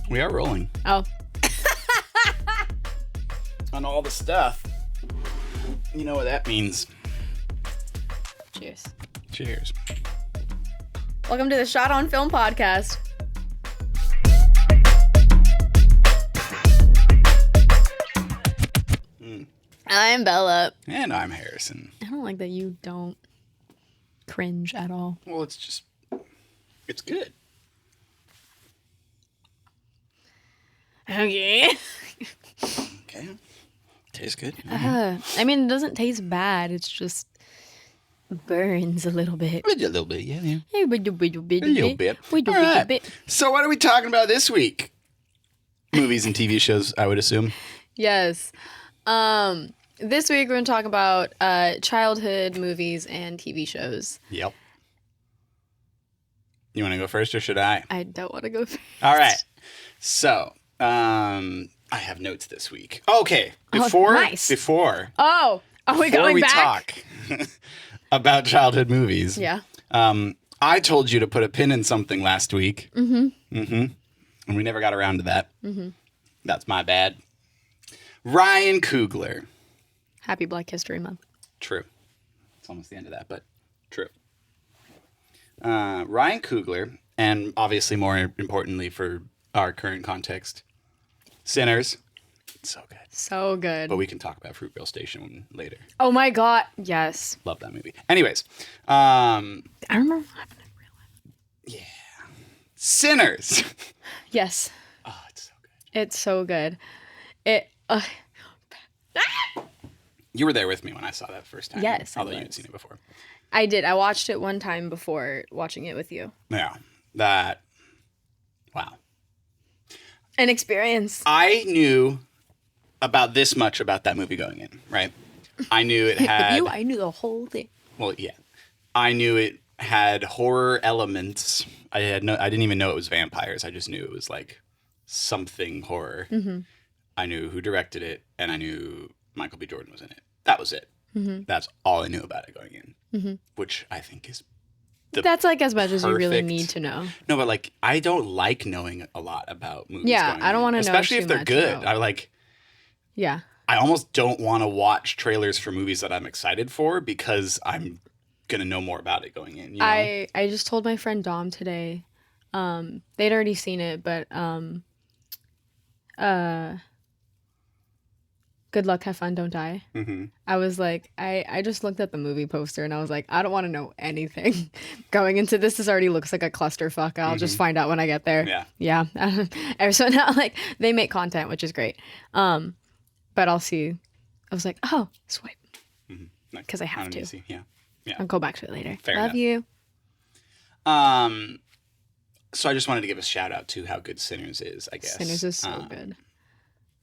We are rolling. Oh. On all the stuff. You know what that means. Cheers. Cheers. Welcome to the Shot on Film podcast. I'm Bella. And I'm Harrison. I don't like that you don't cringe at all. Well, it's good. Okay. Okay. Tastes good. I mean, it doesn't taste bad. It's just burns a little bit. A little bit, yeah. A little bit. All right. So what are we talking about this week? Movies and TV shows, I would assume. Yes. This week we're going to talk about childhood movies and TV shows. Yep. You want to go first or should I? I don't want to go first. All right. So, I have notes this week. Okay. Before Oh, are we going back? Before we talk about childhood movies. Yeah. I told you to put a pin in something last week. And we never got around to that. That's my bad. Ryan Coogler. Happy Black History Month. True. It's almost the end of that, but true. Ryan Coogler, and obviously more importantly for our current context, Sinners. So good. So good. But we can talk about Fruitvale Station later. Oh my God. Yes. Love that movie. Anyways. I remember what happened in real life. Yeah. Sinners. Yes. Oh, it's so good. It's so good. You were there with me when I saw that the first time. Yes, I although you was. had seen it before. I did. I watched it one time before watching it with you. Yeah. Wow. An experience. I knew about this much about that movie going in, right? I knew it had... With you, I knew the whole thing. Well, yeah. I knew it had horror elements. I didn't even know it was vampires. I just knew it was like something horror. I knew who directed it, and I knew Michael B. Jordan was in it. That was it. That's all I knew about it going in, which I think is That's like as much as you really perfect- need to know. No, but like I don't like knowing a lot about movies. Yeah, going I don't in, want to know especially too if they're much good. about- Yeah. I almost don't want to watch trailers for movies that I'm excited for because I'm gonna know more about it going in. You know? I just told my friend Dom today. They'd already seen it, but Good Luck, Have Fun, Don't Die. I was like, I just looked at the movie poster and I was like, I don't want to know anything going into this. This already looks like a clusterfuck. I'll just find out when I get there. Yeah. So now, like, they make content, which is great. But I'll see. I was like, oh, swipe. Because I have to. Easy. Yeah. I'll go back to it later. Fair Love enough. you. So I just wanted to give a shout out to how good Sinners is, I guess. Sinners is so good.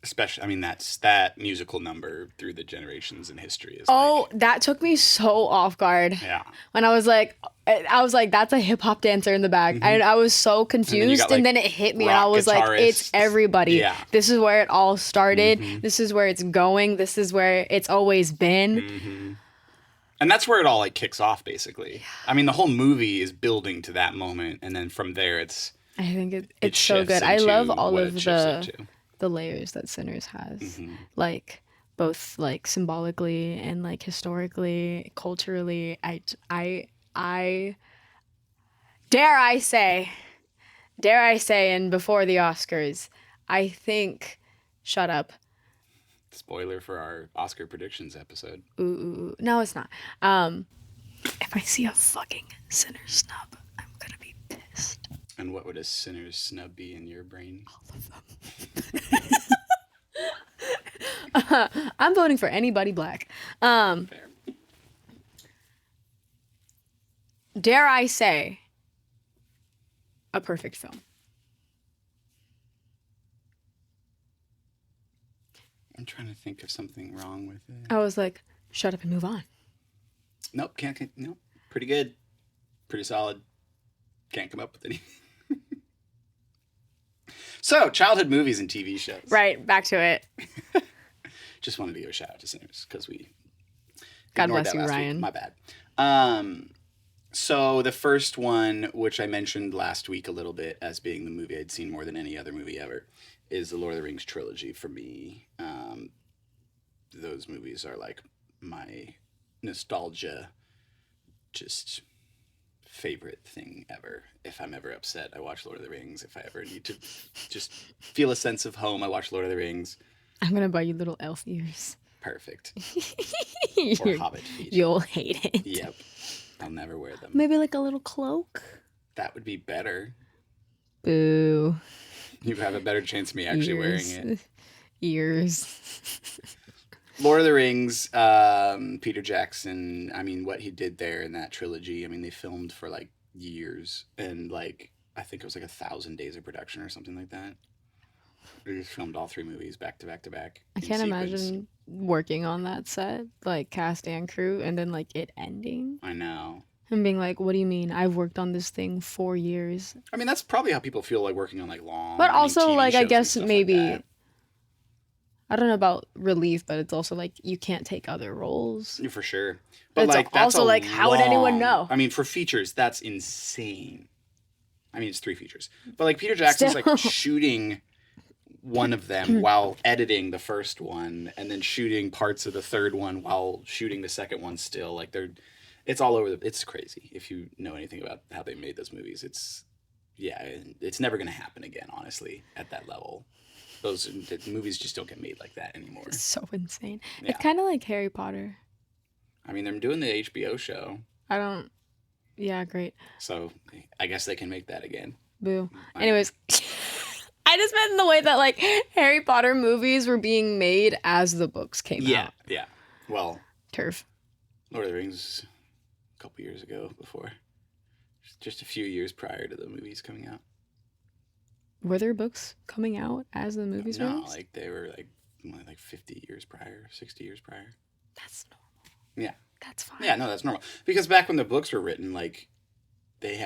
Especially, I mean, that musical number through the generations in history is That took me so off guard. Yeah. When I was like, that's a hip hop dancer in the back. I was so confused, and then it hit me, and I was like, it's everybody. Yeah. This is where it all started. This is where it's going. This is where it's always been. And that's where it all like kicks off, basically. I mean, the whole movie is building to that moment, and then from there, I think it's so shifts good. I into love all what of it shifts into. the layers that Sinners has, like both like symbolically and like historically, culturally. I dare I say, and before the Oscars, I think, shut up. Spoiler for our Oscar predictions episode. Ooh. No, it's not. If I see a fucking Sinners snub, I'm gonna be pissed. And what would a Sinner's snub be in your brain? All of them. I'm voting for anybody black. Fair. Dare I say, a perfect film. I'm trying to think of something wrong with it. I was like, shut up and move on. Nope, nope. Pretty good. Pretty solid. Can't come up with anything. So, childhood movies and TV shows. Right, back to it. Just wanted to give a shout out to Sinners because we God ignored bless that you, last week. Ryan. My bad. So the first one, which I mentioned last week a little bit as being the movie I'd seen more than any other movie ever, is the Lord of the Rings trilogy for me. Those movies are like my nostalgia, just favorite thing ever. If I'm ever upset, I watch Lord of the Rings. If I ever need to just feel a sense of home, I watch Lord of the Rings. I'm going to buy you little elf ears. Perfect. Or hobbit feet. You'll hate it. Yep. I'll never wear them. Maybe like a little cloak? That would be better. Boo. You have a better chance of me actually wearing it. Ears. Lord of the Rings, Peter Jackson, I mean, what he did there in that trilogy, I mean, they filmed for like years and like, I think it was like 1,000 days of production or something like that. They just filmed all 3 movies back to back to back. I can't imagine working on that set, like cast and crew, and then like it ending. I know. And being like, what do you mean? I've worked on this thing 4 years. I mean, that's probably how people feel like working on like long. But also, TV like, I shows guess and stuff maybe, like I don't know about relief, but it's also like you can't take other roles. that. For sure. But But like, it's that's also like, how would anyone know? I mean, for features, that's insane. I mean, it's 3 features. But like, Peter Jackson's Still. like shooting one of them while editing the first one, and then shooting parts of the third one while shooting the second one still. Like, it's all over it's crazy. If you know anything about how they made those movies, it's never going to happen again, honestly, at that level. Those movies just don't get made like that anymore. It's so insane. Yeah. It's kind of like Harry Potter. I mean, they're doing the HBO show. Yeah, great. So I guess they can make that again. Boo. Anyways, I just meant in the way that like Harry Potter movies were being made as the books came out. Yeah. Well, Turf. Lord of the Rings a couple years ago before. Just a few years prior to the movies coming out. Were there books coming out as the movies were No, released? like they were like 50 years prior, 60 years prior. That's normal. Yeah. That's fine. Yeah, no, that's normal. Because back when the books were written, like they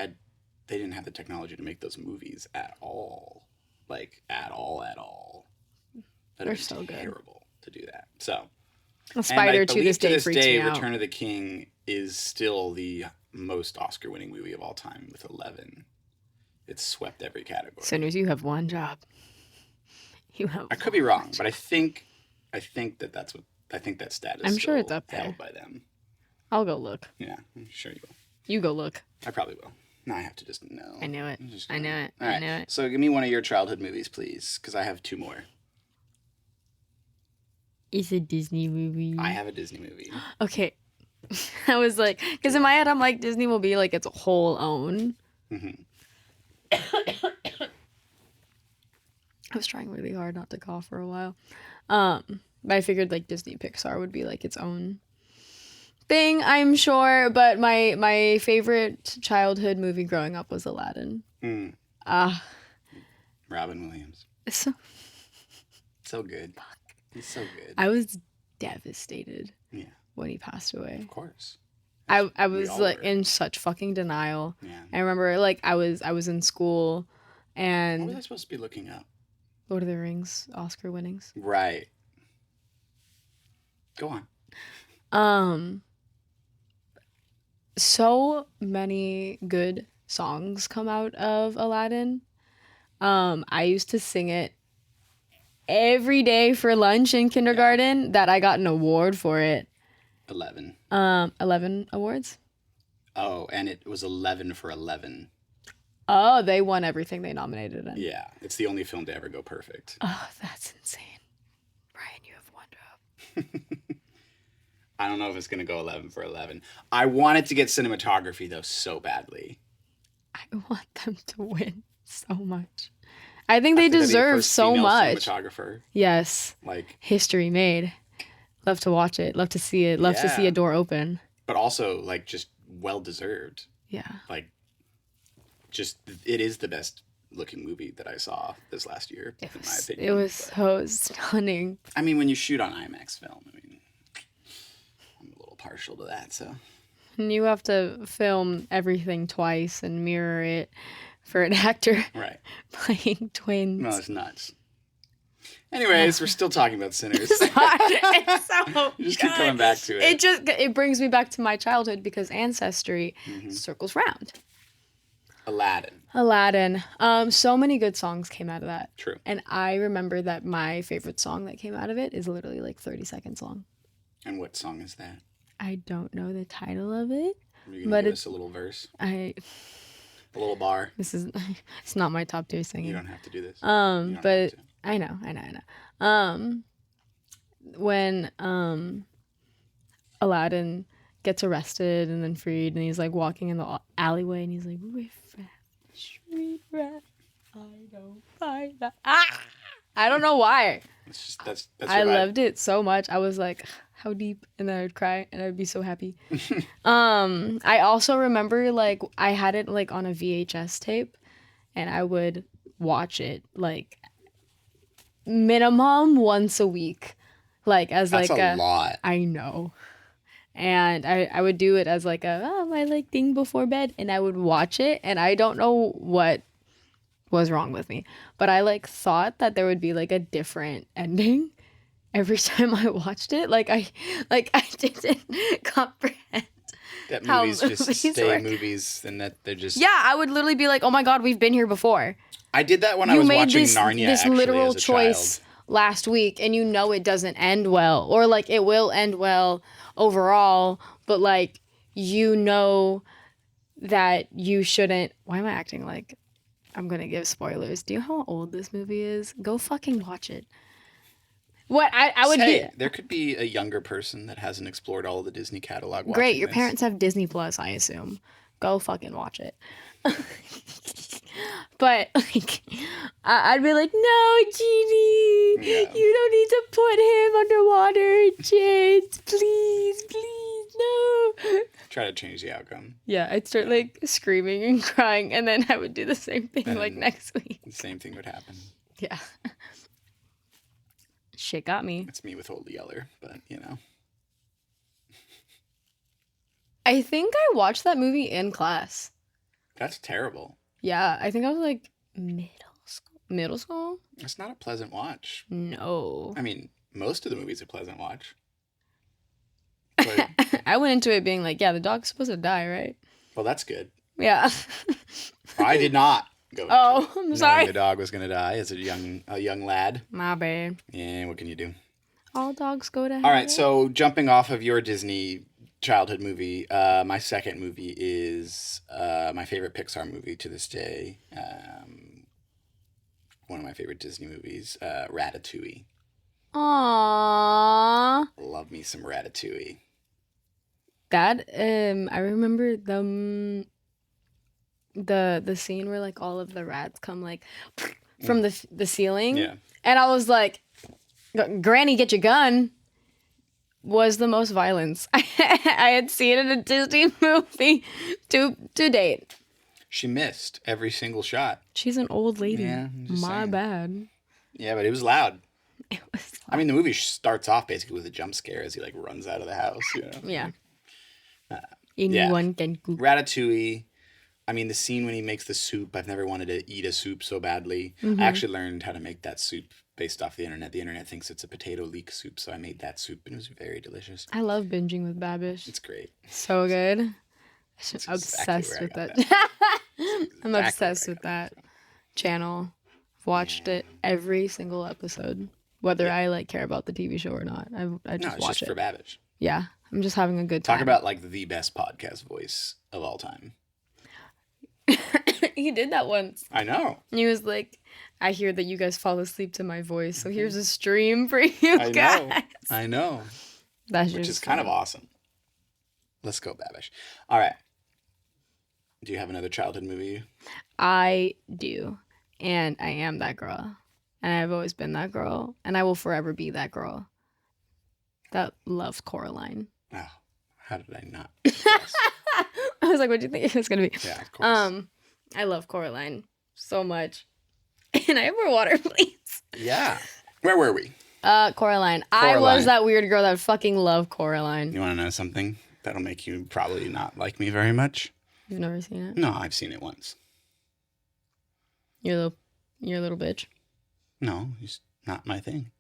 didn't have the technology to make those movies at all. Like at all. They're so good. Terrible to do that. So A Spider to this day freaks me out. Return of the King is still the most Oscar-winning movie of all time with 11. It's swept every category. Sinners, you have one job. I could be wrong, but I think that status. I'm sure it's up held there by them. I'll go look. Yeah, I'm sure you will. You go look. I probably will. No, I have to just know. I knew it. I knew it. All I right. knew it. So give me one of your childhood movies, please, because I have 2 more. It's a Disney movie. I have a Disney movie. Okay. I was like, because in my head, I'm like, Disney will be like its whole own. Mm-hmm. I was trying really hard not to cough for a while. But I figured like Disney Pixar would be like its own thing, I'm sure. But my favorite childhood movie growing up was Aladdin. Mm. Robin Williams. So good. Fuck. He's so good. I was devastated. Yeah. When he passed away. Of course. I was like in such fucking denial. Yeah. I remember like I was in school and What was I supposed to be looking up? Lord of the Rings Oscar winnings. Right. Go on. So many good songs come out of Aladdin. I used to sing it every day for lunch in kindergarten that I got an award for it. 11. 11 awards. Oh, and it was 11 for 11. Oh, they won everything they nominated in. Yeah, it's the only film to ever go perfect. Oh, that's insane. Ryan, you have one job. I don't know if it's going to go 11 for 11. I wanted to get cinematography, though, so badly. I want them to win so much. I think they deserve so much. Cinematographer. Yes. Like history made. Love to watch it. Love to see it. Love to see a door open. But also, like, just well-deserved. Yeah. Like, just, it is the best looking movie that I saw this last year, in my opinion. It was so stunning. I mean, when you shoot on IMAX film, I mean, I'm a little partial to that, so. And you have to film everything twice and mirror it for an actor Right. playing twins. No, it's nuts. Anyways, we're still talking about Sinners. It's so You just keep coming back to it. It brings me back to my childhood because Ancestry circles round. Aladdin. So many good songs came out of that. True. And I remember that my favorite song that came out of it is literally like 30 seconds long. And what song is that? I don't know the title of it. Are you gonna give us a little verse? A little bar. It's not my top tier singing. You don't have to do this. But I know. When Aladdin gets arrested and then freed, and he's like walking in the alleyway, and he's like, sweet rat, I don't find that. I don't know why. That's I loved it so much. I was like, how deep? And then I would cry, and I'd be so happy. I also remember, like, I had it, like, on a VHS tape, and I would watch it, like, minimum once a week. Like, as, that's like, a lot. I know. And I would do it as, like, my, like, thing before bed, and I would watch it, and I don't know what was wrong with me, but I, like, thought that there would be, like, a different ending every time I watched it. I didn't comprehend that movies just stay movies, and that they're just... Yeah, I would literally be like, oh my god, we've been here before. I did that when I was watching Narnia, this actually, literal as a choice child. Last week, and you know it doesn't end well, or, like, it will end well overall, but, like, you know that you shouldn't... Why am I acting like I'm gonna give spoilers? Do you know how old this movie is? Go fucking watch it. What I would be... There could be a younger person that hasn't explored all of the Disney catalog. Great, your parents have Disney Plus, I assume. Go fucking watch it. But, like, I'd be like, no, Genie, you don't need to put him underwater in chains. Please, no. Try to change the outcome. Yeah, I'd start, like, screaming and crying, and then I would do the same thing, like, next week. The same thing would happen. Yeah. Shit got me. It's me with Old Yeller, but, you know. I think I watched that movie in class. That's terrible. Yeah, I think I was, like, middle school? It's not a pleasant watch. No. I mean, most of the movies are pleasant watch. But... I went into it being like, yeah, the dog's supposed to die, right? Well, that's good. Yeah. I did not go into it I'm sorry. knowing the dog was going to die as a young lad. My bad. Yeah, what can you do? All dogs go to hell. All right, so jumping off of your Disney childhood movie, my second movie is my favorite Pixar movie to this day. One of my favorite Disney movies, Ratatouille. Aww. Love me some Ratatouille. That I remember the scene where, like, all of the rats come, like, from the ceiling. Yeah. And I was like, Granny, get your gun. Was the most violence I had seen in a Disney movie to date. She missed every single shot. She's an old lady. Yeah, My bad. Yeah, but it was loud. It was loud. I mean, the movie starts off basically with a jump scare as he, like, runs out of the house. You know? Yeah. Anyone can cook. Ratatouille. I mean, the scene when he makes the soup. I've never wanted to eat a soup so badly. I actually learned how to make that soup based off the internet. The internet thinks it's a potato leek soup, so I made that soup, and it was very delicious. I love binging with Babish. It's great. So good. I'm obsessed with that. I'm obsessed with that channel. I've watched it every single episode, whether I, like, care about the TV show or not. I just watch it. For Babish. Yeah, I'm just having a good time. Talk about, like, the best podcast voice of all time. He did that once. I know. He was like, I hear that you guys fall asleep to my voice, so here's a stream for you guys. I know. That's Which is kind of awesome. Let's go, Babish. All right. Do you have another childhood movie? I do. And I am that girl. And I've always been that girl. And I will forever be that girl that loves Coraline. Oh, how did I not? I was like, what do you think it was going to be? Yeah, of course. I love Coraline so much. And I have more water, please. Yeah. Where were we? Coraline. I was that weird girl that fucking loved Coraline. You want to know something that'll make you probably not like me very much? You've never seen it? No, I've seen it once. You're a little bitch. No, Not my thing.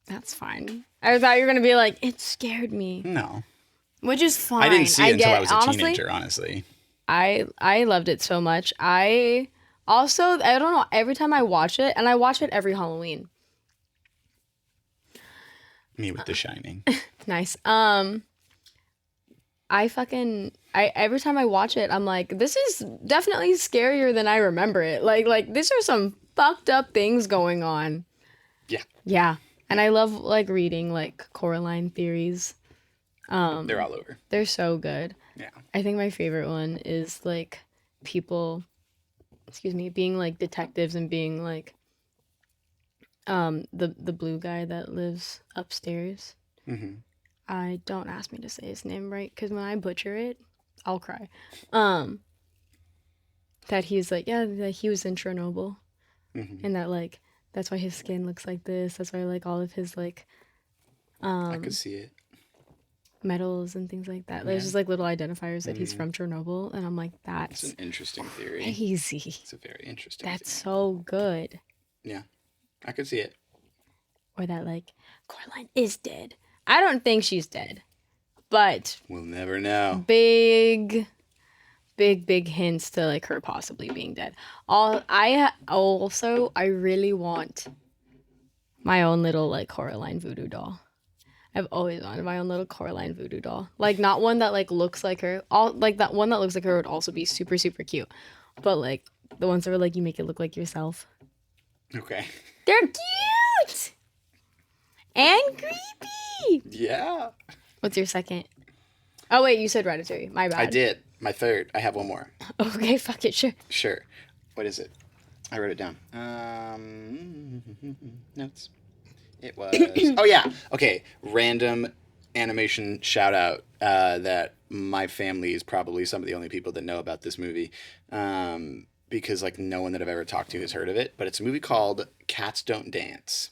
That's fine. I thought you were going to be like, it scared me. No. Which is fine. I didn't see it until I was a teenager, honestly. I loved it so much. I don't know, every time I watch it, and I watch it every Halloween. Me with The Shining. Nice. Every time I watch it, I'm like, this is definitely scarier than I remember it. Like these are some fucked up things going on. Yeah. Yeah. And I love like reading like Coraline theories. They're all over. They're so good. Yeah. I think my favorite one is like people, being like detectives and being like the blue guy that lives upstairs. Mm-hmm. I don't ask me to say his name right, because when I butcher it, I'll cry. That he's like, yeah, that he was in Chernobyl, and that like that's why his skin looks like this. That's why like all of his like, I could see it. Metals and things like that. There's just like little identifiers that he's from Chernobyl, and I'm like, that's an interesting theory. Crazy. It's a very interesting. That's so good. Yeah, I could see it. Or that like Coraline is dead. I don't think she's dead, but we'll never know. Big hints to like her possibly being dead. I really want my own little like Coraline voodoo doll. I've always wanted my own little Coraline voodoo doll. Like not one that like looks like her. That one that looks like her would also be super super cute. But like the ones that are like you make it look like yourself. Okay. They're cute and creepy. Yeah. What's your second? Oh wait, you said Ratatouille. My bad. I did. My third. I have one more. Okay, fuck it, sure. Sure. What is it? I wrote it down. Notes. It was. Oh yeah. Okay. Random animation shout out. That my family is probably some of the only people that know about this movie. Because like no one that I've ever talked to has heard of it. But it's a movie called Cats Don't Dance.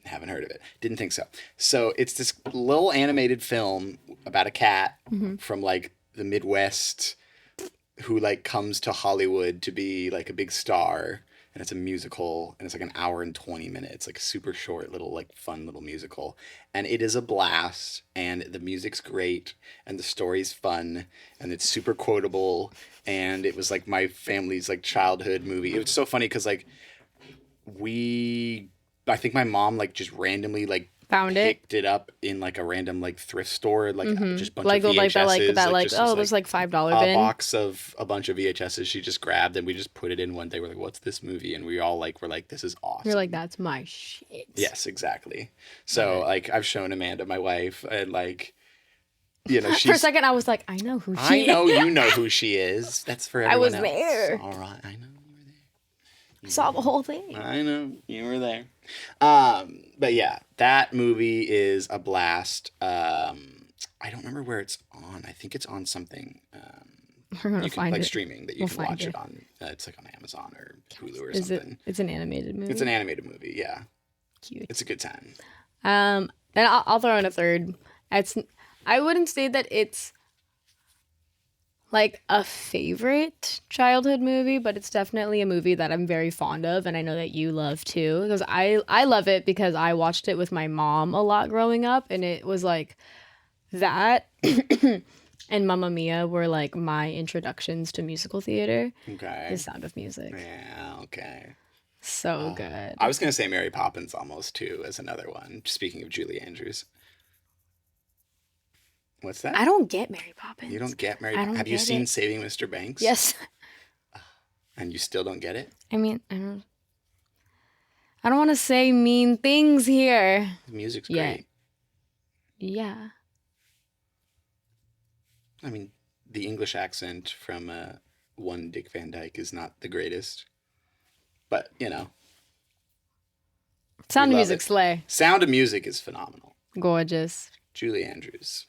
Haven't heard of it. Didn't think so. So it's this little animated film about a cat from like the Midwest who like comes to Hollywood to be like a big star. And it's a musical, and it's like an hour and 20 minutes, like a super short little, like fun little musical. And it is a blast, and the music's great, and the story's fun, and it's super quotable, and it was like my family's like childhood movie. It was so funny because like I think my mom like just randomly like picked it up in like a random like thrift store, like just a bunch of VHSs. There's like $5 bin. A box of a bunch of VHSs she just grabbed, and we just put it in one day. We're like, what's this movie? And we all like, we're like, this is awesome. You're like, that's my shit. Yes, exactly. So like I've shown Amanda, my wife, and like, you know, for a second I was like, I know who she is. I know you know who she is. That's for everyone else. I was there. All right, I know. I saw the whole thing. I know. You were there. But yeah, that movie is a blast. I don't remember where it's on. I think it's on something. We're going to find it. Streaming that you can watch it on. It's like on Amazon or Hulu or something. It's an animated movie? It's an animated movie, yeah. Cute. It's a good time. And I'll throw in a third. I wouldn't say that it's like a favorite childhood movie, but it's definitely a movie that I'm very fond of, and I know that you love too, because I love it because I watched it with my mom a lot growing up, and it was like that and Mamma Mia were like my introductions to musical theater. Okay. The Sound of Music. Yeah, okay. So good. I was gonna say Mary Poppins almost too as another one. Speaking of Julie Andrews. What's that? I don't get Mary Poppins. You don't get Mary Poppins? Have you seen Saving Mr. Banks? Yes. And you still don't get it? I mean, I don't want to say mean things here. The music's great. Yeah. I mean, the English accent from one Dick Van Dyke is not the greatest. But, you know. Sound of Music slay. Sound of Music is phenomenal. Gorgeous. Julie Andrews.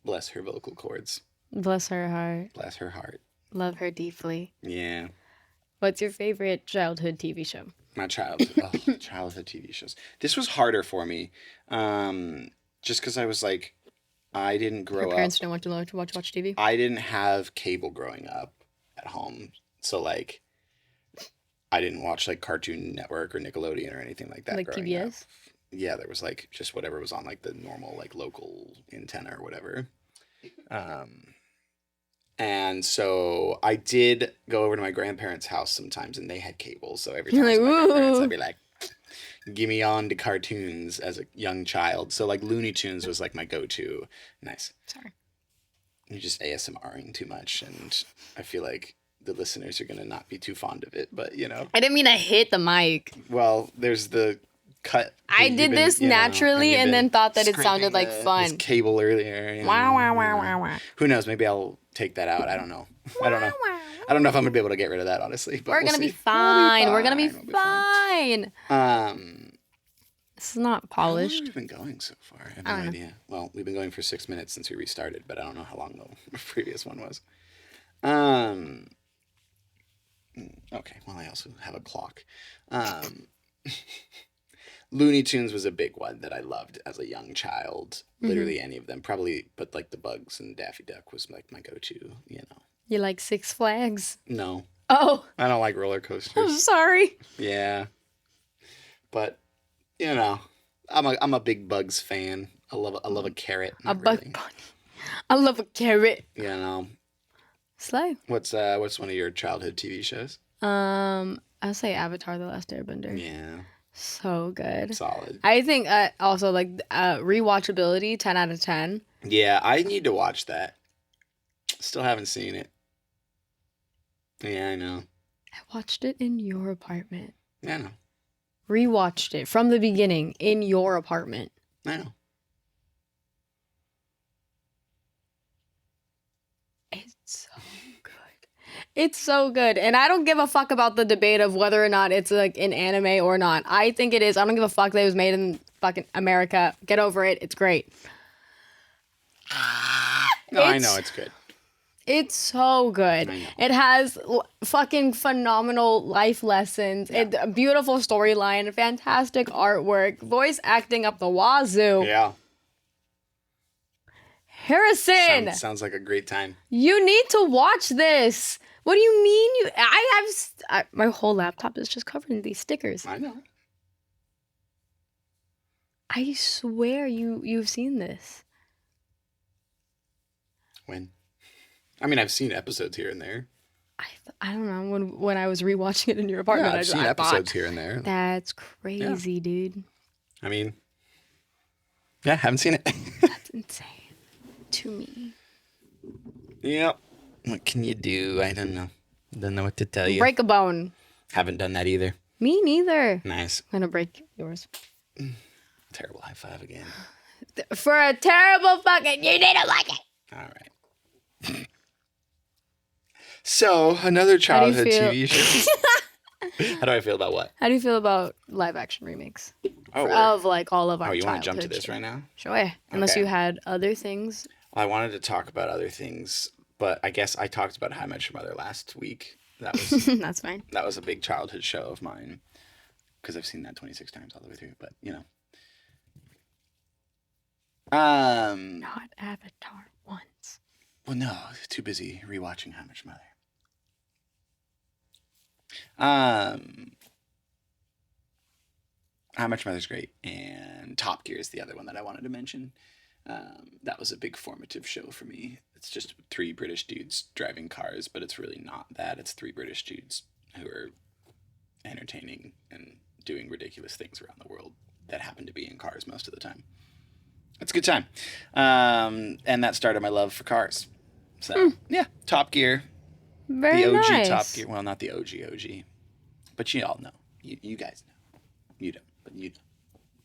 Bless her vocal cords. Bless her heart. Bless her heart. Love her deeply. Yeah. What's your favorite childhood TV show? My childhood TV shows. This was harder for me, just because I was like, I didn't grow up. Your parents didn't want to watch TV? I didn't have cable growing up at home. So, like, I didn't watch like Cartoon Network or Nickelodeon or anything like that. Like PBS? Up. Yeah, there was like just whatever was on like the normal like local antenna or whatever. And so I did go over to my grandparents' house sometimes, and they had cable. So every time I was with my grandparents, I'd be like, "Give me on to cartoons" as a young child. So like Looney Tunes was like my go-to. Nice. Sorry. You're just ASMRing too much, and I feel like the listeners are gonna not be too fond of it. But you know, I didn't mean to hit the mic. Well, there's the cut. I did this naturally and then thought that it sounded like fun. Cable earlier. You know, wow. Who knows? Maybe I'll take that out. I don't know. I don't know. I don't know if I'm gonna be able to get rid of that, honestly. But we're gonna be fine. We're gonna be fine. This is not polished. How long have we been going so far? I have no idea. Well, we've been going for 6 minutes since we restarted, but I don't know how long the previous one was. Okay. Well, I also have a clock. Looney Tunes was a big one that I loved as a young child. Literally any of them. Probably, but like the Bugs and Daffy Duck was like my go-to, you know. You like Six Flags? No. Oh. I don't like roller coasters. I'm sorry. Yeah. But, you know, I'm a big Bugs fan. I love a carrot. A bug bunny. I love a carrot. You know. Slay. What's one of your childhood TV shows? I'll say Avatar: The Last Airbender. Yeah. So good. Solid. I think also like rewatchability, 10 out of 10. Yeah, I need to watch that. Still haven't seen it. Yeah, I know. I watched it in your apartment. I know. Rewatched it from the beginning in your apartment. I know. It's so good. It's so good. And I don't give a fuck about the debate of whether or not it's like an anime or not. I think it is. I don't give a fuck that it was made in fucking America. Get over it. It's great. No, I know it's good. It's so good. It has fucking phenomenal life lessons. Yeah. A beautiful storyline, fantastic artwork, voice acting up the wazoo. Yeah. Harrison! Sounds like a great time. You need to watch this. What do you mean? My whole laptop is just covered in these stickers. I know. I swear you've seen this. When? I mean, I've seen episodes here and there. I don't know. When I was rewatching it in your apartment, I've seen episodes here and there. That's crazy, dude. I mean, yeah, haven't seen it. That's insane to me. Yep. What can you do? I don't know. Don't know what to tell you. Break a bone. Haven't done that either. Me neither. Nice. I'm gonna break yours. Terrible high five again. For a terrible fucking, you need to like it. All right. So, another childhood TV show. How do I feel about what? How do you feel about live action remakes? Oh, of like all of our you want to jump to childhood this right now? Sure. Unless Okay. you had other things. I wanted to talk about other things, but I guess I talked about How I Met Your Mother last week. That was That's fine. that was a big childhood show of mine because I've seen that 26 times all the way through. But you know, Not Avatar once. well, no, too busy rewatching How I Met Your Mother. How I Met Your Mother's great, and Top Gear is the other one that I wanted to mention. That was a big formative show for me. It's just 3 British dudes driving cars, but it's really not that. It's 3 British dudes who are entertaining and doing ridiculous things around the world that happen to be in cars most of the time. It's a good time. And that started my love for cars. So, yeah, Top Gear. Very the OG nice. Top Gear. Well, not the OG. But you all know. You guys know. You don't, but you know.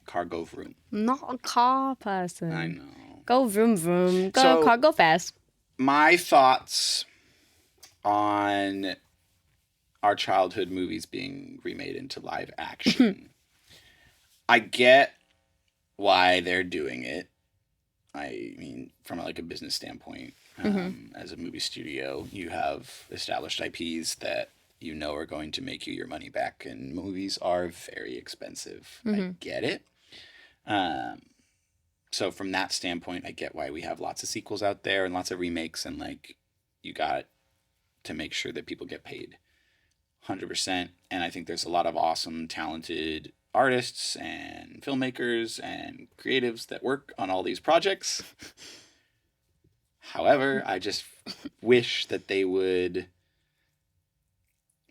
Car go vroom. Not a car person. I know. Go vroom vroom. Go So- car, go fast. My thoughts on our childhood movies being remade into live action. I get why they're doing it. I mean, from like a business standpoint, as a movie studio, you have established IPs that you know are going to make you your money back, and movies are very expensive. I get it. So from that standpoint, I get why we have lots of sequels out there and lots of remakes, and like you got to make sure that people get paid 100%. And I think there's a lot of awesome, talented artists and filmmakers and creatives that work on all these projects. However, I just wish that they would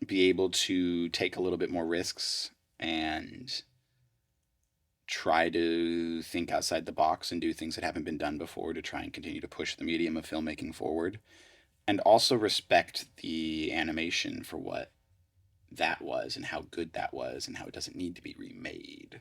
be able to take a little bit more risks and try to think outside the box and do things that haven't been done before to try and continue to push the medium of filmmaking forward. And also respect the animation for what that was and how good that was and how it doesn't need to be remade.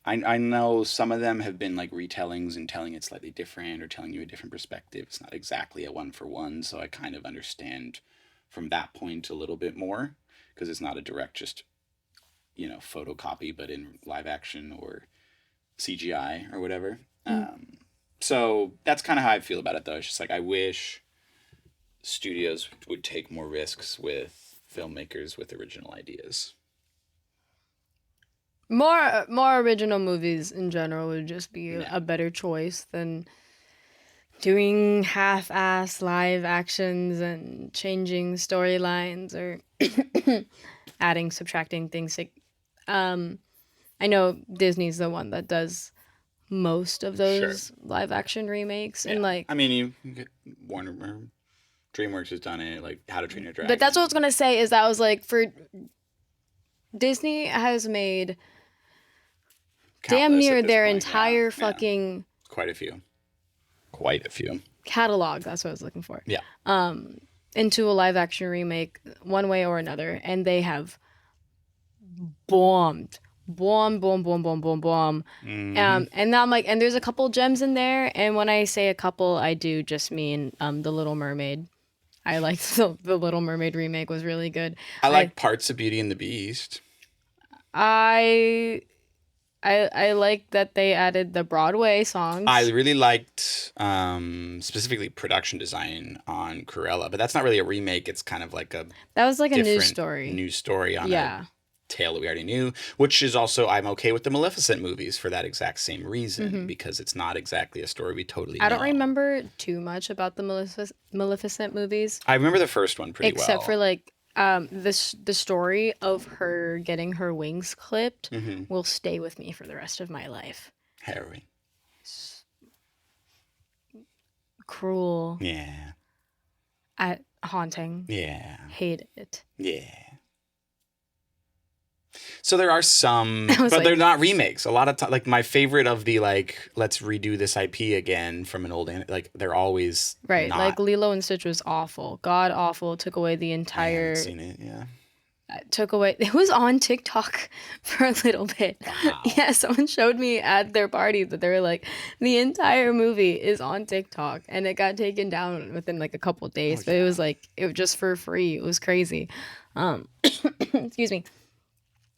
I know some of them have been like retellings and telling it slightly different or telling you a different perspective. It's not exactly a one for one, so I kind of understand from that point a little bit more, because it's not a direct just, photocopy, but in live action or CGI or whatever. So that's kind of how I feel about it, though. It's just like I wish studios would take more risks with filmmakers with original ideas. More original movies in general would just be a better choice than doing half-ass live actions and changing storylines or adding, subtracting things. I know Disney's the one that does most of those live action remakes, and you get Warner, DreamWorks has done it, like How to Train Your Dragon. But that's what I was gonna say, is that I was like, for Disney has made damn near their entire fucking quite a few catalog. That's what I was looking for. Yeah. Into a live action remake, one way or another, and they have bombed. Mm-hmm. And now I'm like, and there's a couple gems in there, and when I say a couple, I do just mean The Little Mermaid. I like the Little Mermaid remake was really good. I like parts of Beauty and the Beast. I like that they added the Broadway songs. I really liked specifically production design on Cruella, but that's not really a remake. It's kind of like that was like a new story on a tale that we already knew, which is also, I'm okay with the Maleficent movies for that exact same reason, because it's not exactly a story we totally know. I don't remember too much about the Maleficent movies. I remember the first one pretty well. Except for the story of her getting her wings clipped will stay with me for the rest of my life. Harrowing. Cruel. Yeah. Haunting. Yeah. Hate it. Yeah. So there are some, but they're not remakes. A lot of time, like my favorite of the let's redo this IP again from an old, they're always right. not. Like Lilo and Stitch was awful, god awful. Took away the entire. I haven't seen it. Yeah. Took away. It was on TikTok for a little bit. Wow. Yeah, someone showed me at their party that they were like, the entire movie is on TikTok, and it got taken down within a couple of days. But it was it was just for free. It was crazy. Excuse me.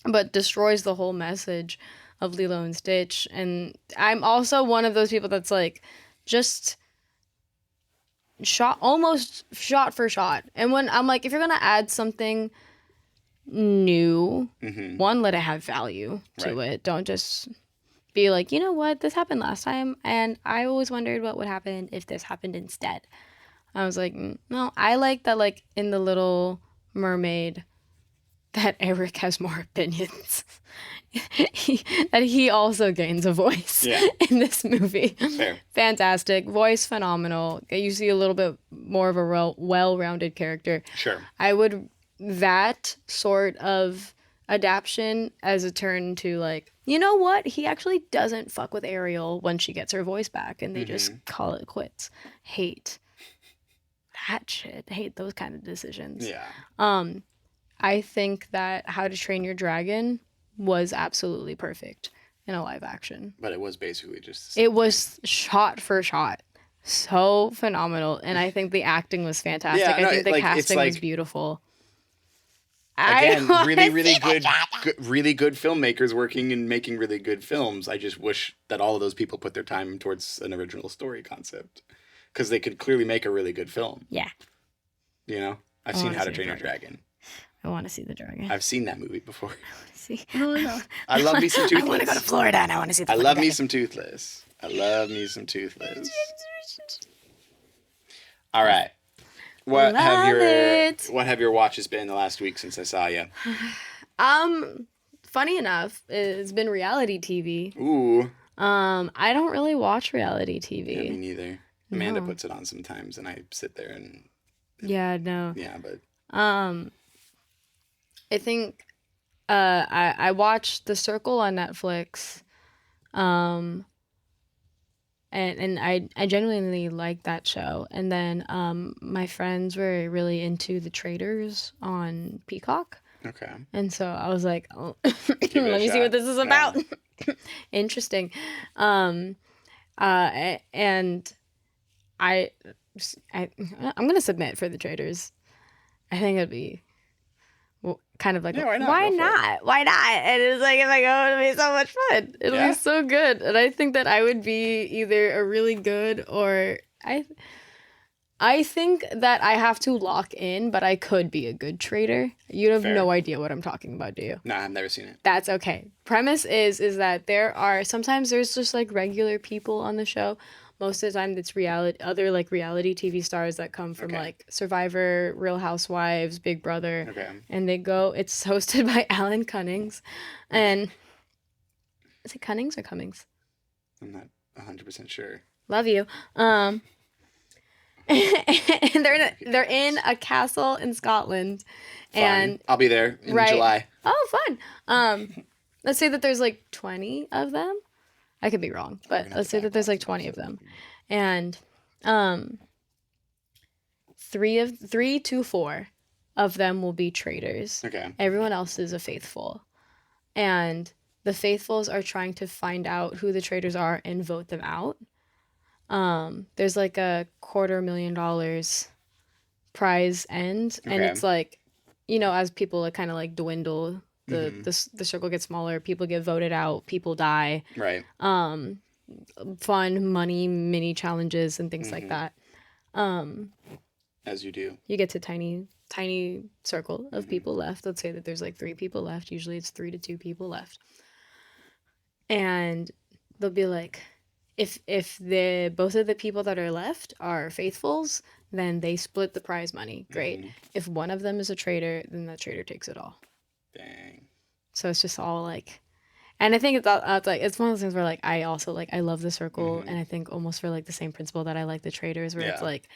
But destroys the whole message of Lilo and Stitch. And I'm also one of those people that's just almost shot for shot. And when I'm like, if you're gonna add something new, one, let it have value to it. Don't just be like, you know what, this happened last time, and I always wondered what would happen if this happened instead. I was like, no, I like that, in The Little Mermaid, that Eric has more opinions. That he also gains a voice in this movie. Fair. Fantastic. Voice phenomenal. You see a little bit more of a well-rounded character. Sure. That sort of adaptation as a turn to you know what? He actually doesn't fuck with Ariel when she gets her voice back, and they just call it quits. Hate that shit. Hate those kind of decisions. Yeah. I think that How to Train Your Dragon was absolutely perfect in a live action. But it was basically just... It was shot for shot. So phenomenal. And I think the acting was fantastic. Yeah, I think the casting was beautiful. Again, really good filmmakers working and making really good films. I just wish that all of those people put their time towards an original story concept. Because they could clearly make a really good film. Yeah. I've seen How to Train Your Dragon. I want to see the dragon. I've seen that movie before. I want to see. No. I love me some Toothless. I want to go to Florida and I want to see the I love me some Toothless. All right. What Love have your watches been the last week since I saw you? Funny enough, it's been reality TV. Ooh. I don't really watch reality TV. Yeah, me neither. Amanda puts it on sometimes, and I sit there and. Yeah, no. Yeah, but. I think, I watched The Circle on Netflix, and I genuinely like that show. And then, my friends were really into The Traitors on Peacock. Okay. And so I was like, oh, let me see what this is about. Yeah. Interesting. And I'm gonna submit for The Traitors. I think it'd be kind of like, why not? Why not? And it's like, if I go, it'll be so much fun. It'll be so good. And I think that I would be either a really good or I think that I have to lock in, but I could be a good traitor. You have no idea what I'm talking about, do you? No, I've never seen it. That's okay. Premise is that sometimes there's just like regular people on the show. Most of the time it's other like reality TV stars that come from like Survivor, Real Housewives, Big Brother. Okay. And it's hosted by Alan Cummings. And is it Cummings or Cummings? I'm not 100% sure. Love you. And they're in a castle in Scotland. Fun. And I'll be there in July. Oh, fun. Let's say that there's like 20 of them. I could be wrong, but let's say that there's like 20 of them. And 3 to 4 of them will be traitors. Okay. Everyone else is a faithful. And the faithfuls are trying to find out who the traitors are and vote them out. There's like a $250,000 prize end, and it's like, as people kind of like dwindle, the circle gets smaller, people get voted out, people die. Right. Fun money mini challenges and things like that. As you do. You get to tiny circle of people left. Let's say that there's like 3 people left. Usually it's 3 to 2 people left, and they'll be like, If both of the people that are left are faithfuls, then they split the prize money. Great. If one of them is a traitor, then the traitor takes it all. Dang. So it's just all like, and I think it's like, it's one of those things where like I also like, I love The Circle, and I think almost for like the same principle that I like The Traitors, where it's like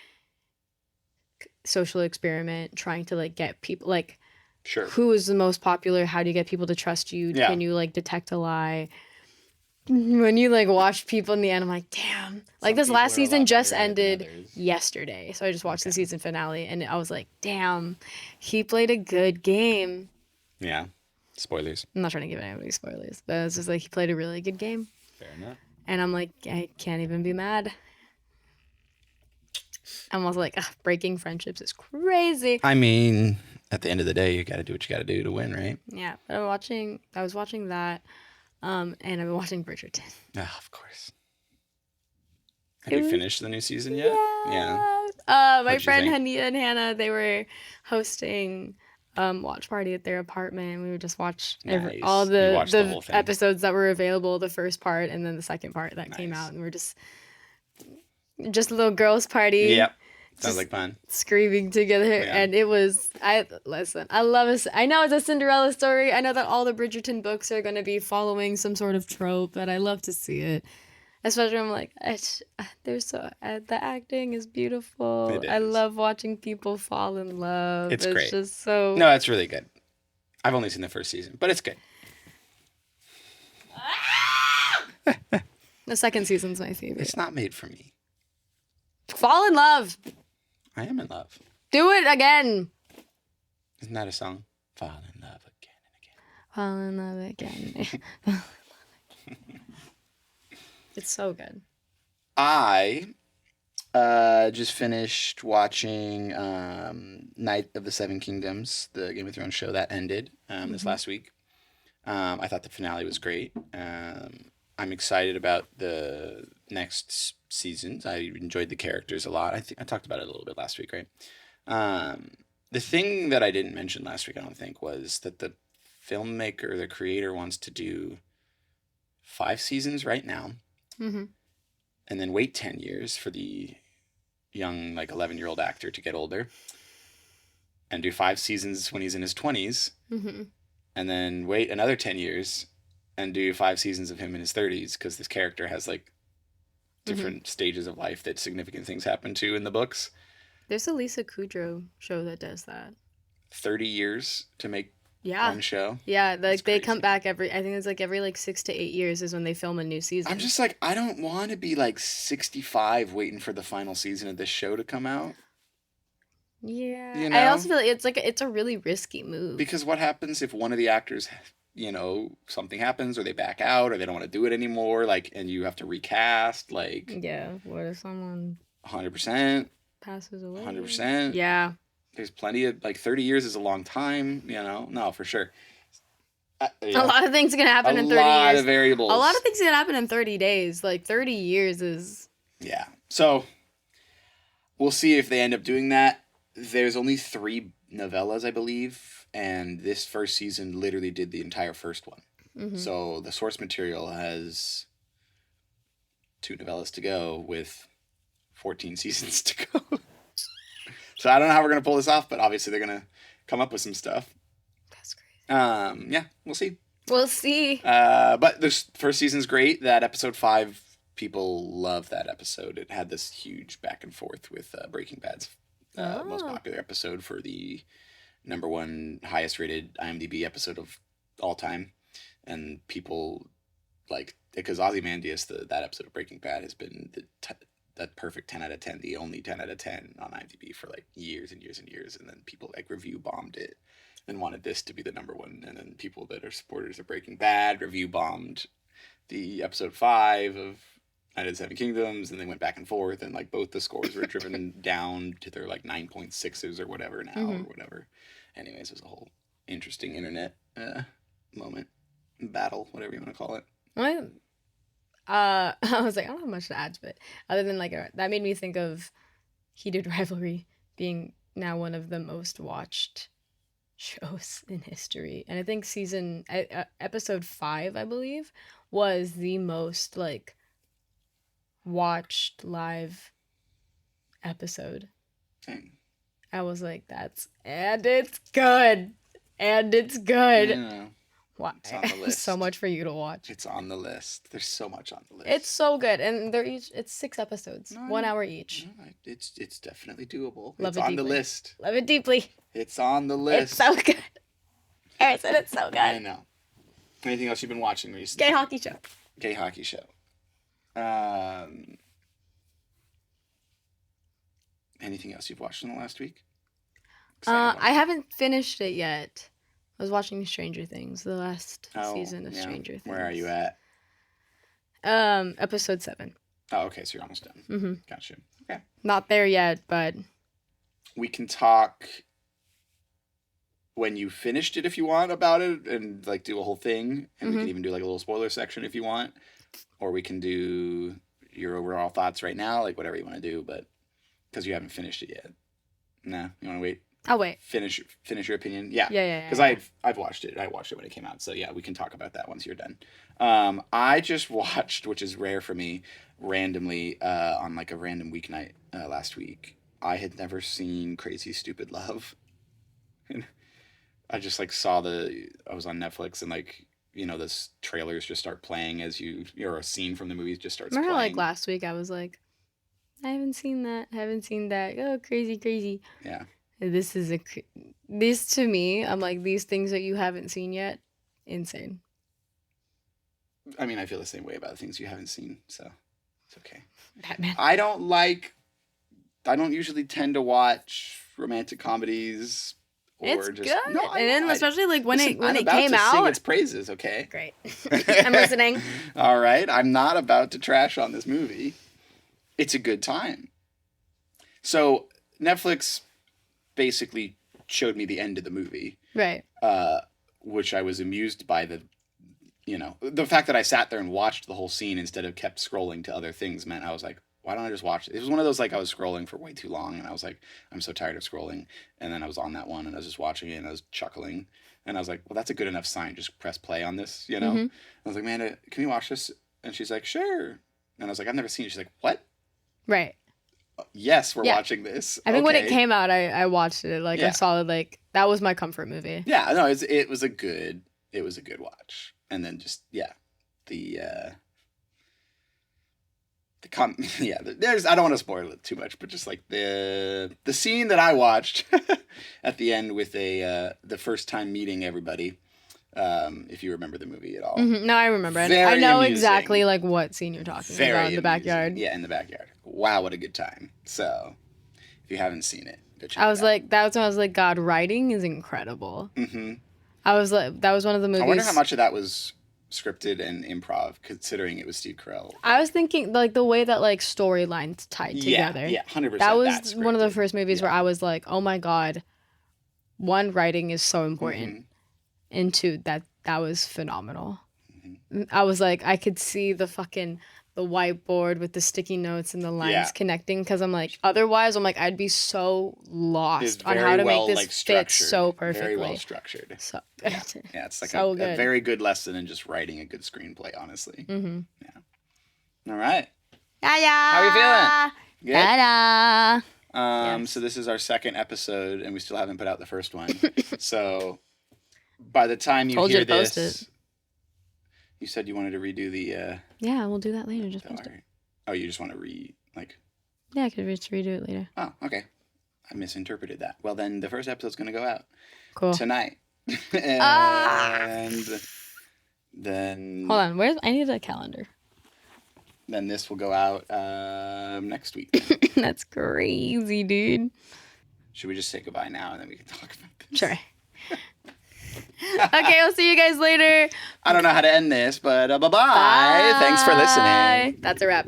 social experiment, trying to like get people like, sure, who is the most popular? How do you get people to trust you? Yeah. Can you like detect a lie? When you like watch people in the end, I'm like, damn. Like this last season just ended yesterday. So I just watched the season finale and I was like, damn, he played a good game. Yeah. Spoilers. I'm not trying to give anybody spoilers, but it's just like he played a really good game. Fair enough. And I'm like, I can't even be mad. I'm also like, breaking friendships is crazy. I mean, at the end of the day, you got to do what you got to do to win, right? Yeah. But I was watching that. And I've been watching Bridgerton. Ah, of course. Have you finished the new season yet? Yeah. My friend Hanita and Hannah, they were hosting watch party at their apartment. We would just watch all the episodes that were available, the first part and then the second part that came out, and we're just a little girls' party. Yep. Sounds like fun. Screaming together. Yeah. And it was, I love it. I know it's a Cinderella story. I know that all the Bridgerton books are going to be following some sort of trope, but I love to see it. Especially I'm like, the acting is beautiful. It is. I love watching people fall in love. It's great. Just so... No, it's really good. I've only seen the first season, but it's good. The second season's my favorite. It's not made for me. Fall in love. I am in love. Do it again. Isn't that a song? Fall in love again Fall and again. in love again. It's so good. I just finished watching Night of the Seven Kingdoms, the Game of Thrones show that ended this last week. I thought the finale was great. I'm excited about the next seasons. I enjoyed the characters a lot. I think I talked about it a little bit last week, right? The thing that I didn't mention last week, I don't think, was that the filmmaker, the creator, wants to do 5 seasons right now, and then wait 10 years for the young, like 11-year-old actor to get older and do 5 seasons when he's in his 20s, and then wait another 10 years and do 5 seasons of him in his 30s, because this character has like different stages of life that significant things happen to in the books. There's a Lisa Kudrow show that does that. 30 years to make one show. Yeah, like they come back I think it's like every like 6 to 8 years is when they film a new season. I'm just like, I don't want to be like 65 waiting for the final season of this show to come out. Yeah. You know? I also feel like it's a really risky move. Because what happens if one of the actors, you know, something happens, or they back out, or they don't want to do it anymore, like, and you have to recast, like... Yeah, what if someone... 100%. Passes away. 100%. Yeah. There's plenty of, like, 30 years is a long time, you know? No, for sure. A lot of things can happen in 30 years. A lot of variables. A lot of things can happen in 30 days. Like, 30 years is... Yeah. So, we'll see if they end up doing that. There's only 3 novellas, I believe, and this first season literally did the entire first one. Mm-hmm. So the source material has 2 novellas to go with 14 seasons to go. So I don't know how we're going to pull this off, but obviously they're going to come up with some stuff. That's crazy. Yeah, we'll see. We'll see. But this first season's great. That episode 5, people love that episode. It had this huge back and forth with Breaking Bad's most popular episode for the #1 highest rated IMDb episode of all time. And people, like, because Ozymandias, that episode of Breaking Bad has been that perfect 10 out of 10, the only 10 out of 10 on IMDb for like years and years and years. And then people like review bombed it and wanted this to be the #1. And then people that are supporters of Breaking Bad review bombed the episode 5 of Night of the 7 Kingdoms, and they went back and forth, and like both the scores were driven down to their like 9.6s or whatever now, or whatever. Anyways, it was a whole interesting internet moment, battle, whatever you want to call it. I was like, I don't have much to add to it, other than like that made me think of Heated Rivalry being now one of the most watched shows in history, and I think episode 5, I believe, was the most like watched live episode. Dang. I was like, and it's good. Yeah. Wow. It's on the list. So much for you to watch. It's on the list. There's so much on the list. It's so good, and it's 6 episods, 1 hour each. No, it's definitely doable. Love it's it on deeply. The list. Love it deeply. It's on the list. It's so good. I said it's so good. I know. Anything else you've been watching recently? Gay hockey show. Gay hockey show. Anything else you've watched in the last week? I haven't finished it yet. I was watching Stranger Things, the last season of Stranger Things. Where are you at? Episode 7. Oh, okay, so you're almost done. Mm-hmm. Gotcha. Okay. Not there yet, but we can talk when you finished it if you want about it, and like do a whole thing, and we can even do like a little spoiler section if you want, or we can do your overall thoughts right now, like whatever you want to do, but because you haven't finished it yet. No, you want to wait? I'll wait. Finish your opinion. Yeah. Yeah. Because I've watched it. I watched it when it came out. So yeah, we can talk about that once you're done. I just watched, which is rare for me, randomly on like a random weeknight last week. I had never seen Crazy Stupid Love. I just like I was on Netflix, and like, you know, the trailers just start playing as or a scene from the movie just starts playing. Remember like last week I was like, I haven't seen that. Oh, crazy. Yeah. This to me, I'm like, these things that you haven't seen yet, insane. I mean, I feel the same way about things you haven't seen, so it's okay. Batman. I don't usually tend to watch romantic comedies. It's good. No, and then especially like when it came out. Sing its praises, okay? Great. I'm listening. All right. I'm not about to trash on this movie. It's a good time. So Netflix basically showed me the end of the movie. Right. Which I was amused by the fact that I sat there and watched the whole scene instead of kept scrolling to other things meant I was like, why don't I just watch it? It was one of those, like, I was scrolling for way too long, and I was like, I'm so tired of scrolling. And then I was on that one, and I was just watching it, and I was chuckling. And I was like, well, that's a good enough sign. Just press play on this, you know? Mm-hmm. I was like, Amanda, can we watch this? And she's like, sure. And I was like, I've never seen it. She's like, what? Right. Yes, we're Yeah. watching this. I think when it came out, I watched it. Like, Yeah. a solid, like, that was my comfort movie. Yeah, no, it was a good watch. And then just, yeah, there's, I don't want to spoil it too much, but just like the scene that I watched at the end with the first time meeting everybody, if you remember the movie at all. Mm-hmm. No, I remember it. I know exactly like what scene you're talking about in the backyard. Yeah, in the backyard. Wow, what a good time. So, if you haven't seen it, go check it out. I was like, that's when I was like, God, writing is incredible. Mm-hmm. I was like, that was one of the movies. I wonder how much of that was scripted and improv, considering it was Steve Carell. I was thinking like the way that like storylines tied together. Yeah, 100%. That was one of the first movies where I was like, oh my God, one, writing is so important. Mm-hmm. And two, that was phenomenal. Mm-hmm. I was like, I could see the whiteboard with the sticky notes and the lines connecting, because I'm like, otherwise I'm like, I'd be so lost on how to make this fit so perfectly. Very well structured. So yeah, it's like a very good lesson in just writing a good screenplay, honestly. Mm-hmm. Yeah. All right. Yeah. How are you feeling? Good. Yes. So this is our second episode, and we still haven't put out the first one. So by the time you hear this, you said you wanted to redo the. Yeah, we'll do that later. Just post it. Oh, you just want to Yeah, I could just redo it later. Oh, okay. I misinterpreted that. Well, then the first episode's going to go out. Cool. Tonight. And then... Hold on. I need a calendar. Then this will go out next week. That's crazy, dude. Should we just say goodbye now and then we can talk about this? Sure. Okay, I'll see you guys later. I don't know how to end this, but bye-bye. Thanks for listening. That's a wrap.